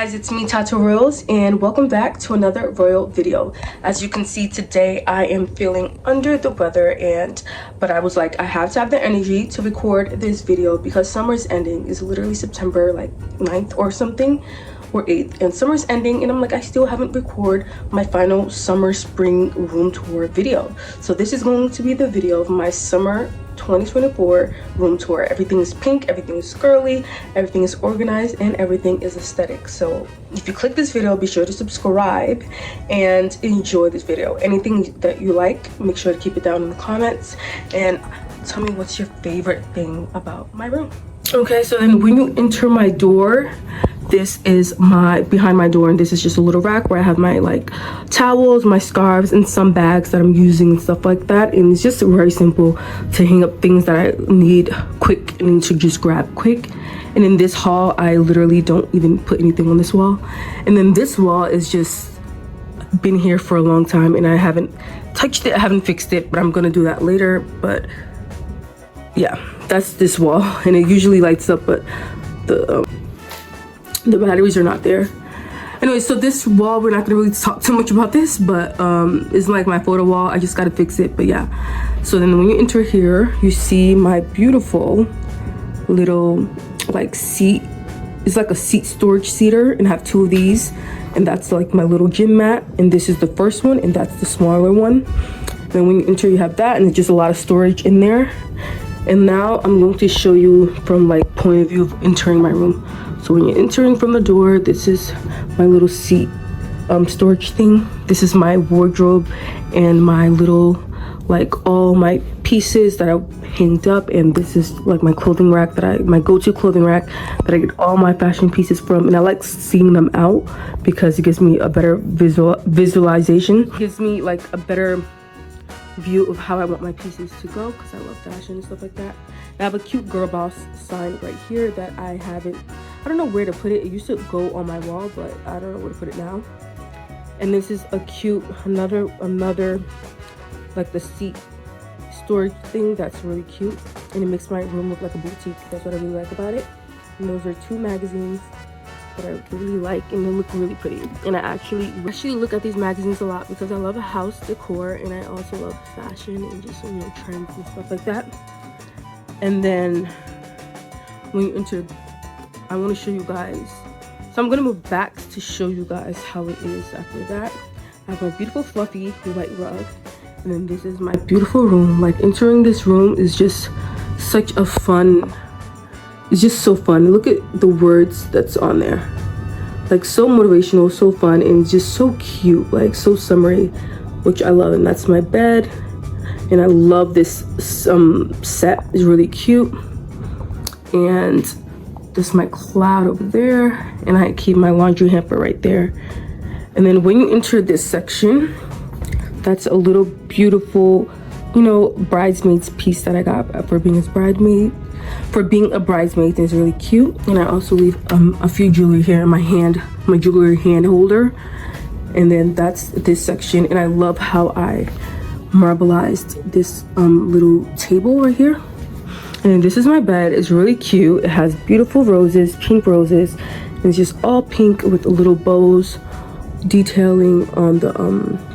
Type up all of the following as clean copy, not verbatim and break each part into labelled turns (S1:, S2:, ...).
S1: Guys, it's me, Tata Royals, and welcome back to another Royal video. As you can see today, I am feeling under the weather, but I was like, I have to have the energy to record this video because summer's ending. Is literally September like 9th or something, or 8th, and summer's ending, and I'm like, I still haven't recorded my final summer spring room tour video. So this is going to be the video of my summer 2024 room tour. Everything is pink, everything is girly, everything is organized, and everything is aesthetic. So if you click this video, be sure to subscribe and enjoy this video. Anything that you like, make sure to keep it down in the comments and tell me what's your favorite thing about my room. Okay, so then when you enter my door, this is my behind my door, and this is just a little rack where I have my like towels, my scarves, and some bags that I'm using and stuff like that. And it's just very simple to hang up things that I need quick and to just grab quick. And in this hall, I literally don't even put anything on this wall. And then this wall is just been here for a long time, and I haven't touched it, I haven't fixed it, but I'm gonna do that later. But yeah, that's this wall, and it usually lights up, but the batteries are not there. Anyway, so this wall, we're not gonna really talk too much about this, but it's like my photo wall. I just gotta fix it, but yeah. So then when you enter here, you see my beautiful little like seat. It's like a seat storage seater, and I have two of these, and that's like my little gym mat, and this is the first one, and that's the smaller one. Then when you enter, you have that, and it's just a lot of storage in there. And now I'm going to show you from like point of view of entering my room. So when you're entering from the door, this is my little seat storage thing. This is my wardrobe and my little like all my pieces that I hanged up, and this is like my clothing rack that my go-to clothing rack that I get all my fashion pieces from. And I like seeing them out because it gives me a better visualization. It gives me like a better view of how I want my pieces to go, because I love fashion and stuff like that. I have a cute girl boss sign right here that I don't know where to put it. It used to go on my wall, but I don't know where to put it now. And this is a cute another like the seat storage thing that's really cute, and it makes my room look like a boutique. That's what I really like about it. And those are two magazines that I really like, and they look really pretty. And I actually look at these magazines a lot because I love house decor, and I also love fashion and just, you know, trends and stuff like that. And then when you enter, I want to show you guys, so I'm gonna move back to show you guys how it is after that. I have my beautiful fluffy white rug, and then this is my beautiful room. Like, entering this room is just such a fun, it's just so fun. Look at the words that's on there, like so motivational, so fun, and just so cute, like so summery, which I love. And that's my bed, and I love this set. Is really cute. And this is my cloud over there, and I keep my laundry hamper right there. And then when you enter this section, that's a little beautiful, you know, bridesmaids piece that I got for being a bridesmaid. And it's really cute. And I also leave a few jewelry here in my hand, my jewelry hand holder. And then that's this section, and I love how I marbleized this little table right here. And this is my bed. It's really cute. It has beautiful roses, pink roses, and it's just all pink with little bows detailing on the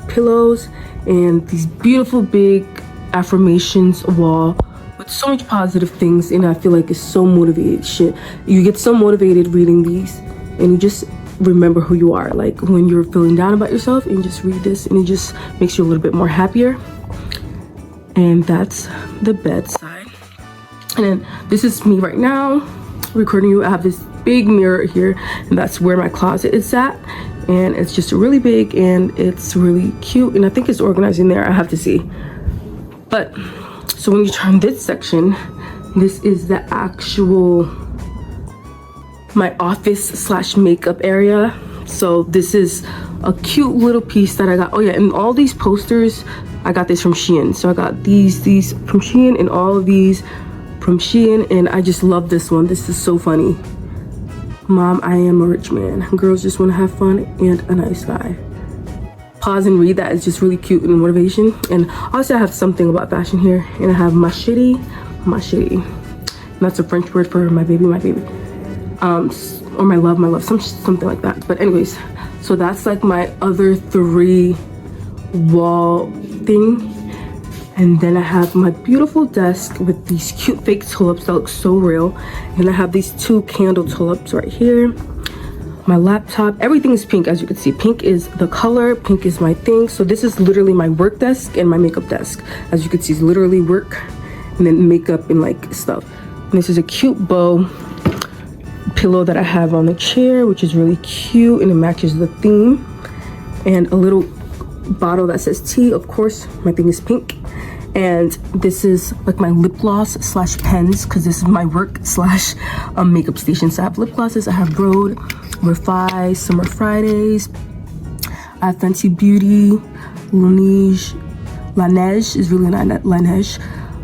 S1: pillows, and these beautiful big affirmations wall with so much positive things. And I feel like it's so motivated. You get so motivated reading these, and you just remember who you are, like when you're feeling down about yourself, and you just read this, and it just makes you a little bit more happier. And that's the bedside. And then this is me right now recording you. I have this big mirror here, and that's where my closet is at, and it's just really big, and it's really cute, and I think it's organized in there. I have to see. But so when you turn this section, this is the actual my office / makeup area. So this is a cute little piece that I got. Oh yeah, and all these posters, I got this from Shein. So I got these from Shein, and all of these from Shein, and I just love this one. This is so funny. Mom, I am a rich man. Girls just want to have fun and a nice guy. Pause and read that. It's just really cute and motivation. And also I have something about fashion here, and I have my shitty. And that's a French word for my baby. or my love, something like that. But anyways, so that's like my other 3 wall thing. And then I have my beautiful desk with these cute fake tulips that look so real. And I have these 2 candle tulips right here. My laptop, everything is pink, as you can see. Pink is the color, pink is my thing. So this is literally my work desk and my makeup desk. As you can see, it's literally work and then makeup and like stuff. And this is a cute bow pillow that I have on the chair, which is really cute and it matches the theme. And a little bottle that says tea. Of course, my thing is pink. And this is like my lip gloss slash pens, because this is my work slash makeup station. So I have lip glosses, I have Rhode, Refi, Summer Fridays, I have Fenty Beauty, Laneige is really not Laneige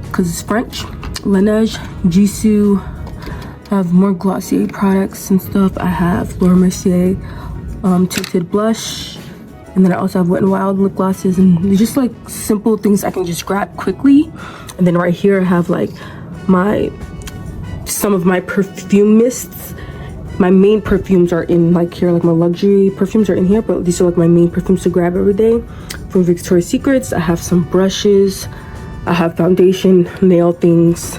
S1: because it's French, Laneige, Jisoo. I have more Glossier products and stuff. I have Laura Mercier tinted blush, and then I also have Wet n Wild lip glosses, and they're just like simple things I can just grab quickly. And then right here I have like some of my perfume mists. My main perfumes are in like here, like my luxury perfumes are in here, but these are like my main perfumes to grab every day from Victoria's Secrets. I have some brushes, I have foundation, nail things.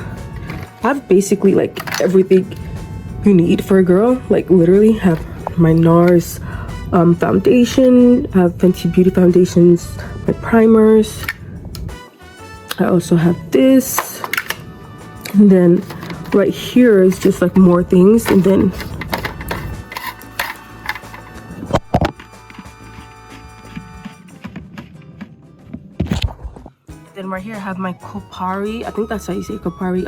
S1: I have basically like everything you need for a girl. Like literally have my NARS foundation, I have Fenty Beauty foundations, my primers. I also have this, and then right here is just like more things. And then right here I have my Kopari, I think that's how you say Kopari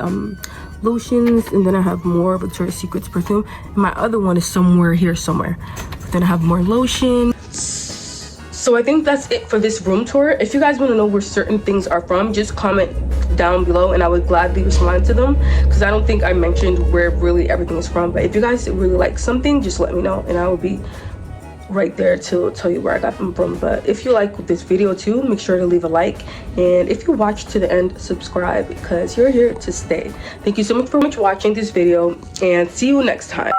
S1: lotions. And then I have more Victoria's Secrets perfume, and my other one is somewhere here somewhere. But then I have more lotion. So I think that's it for this room tour. If you guys want to know where certain things are from, just comment down below and I would gladly respond to them, because I don't think I mentioned where really everything is from. But if you guys really like something, just let me know and I will be right there to tell you where I got them from. But if you like this video too, make sure to leave a like, and if you watch to the end, subscribe, because you're here to stay. Thank you so much for watching this video, and see you next time.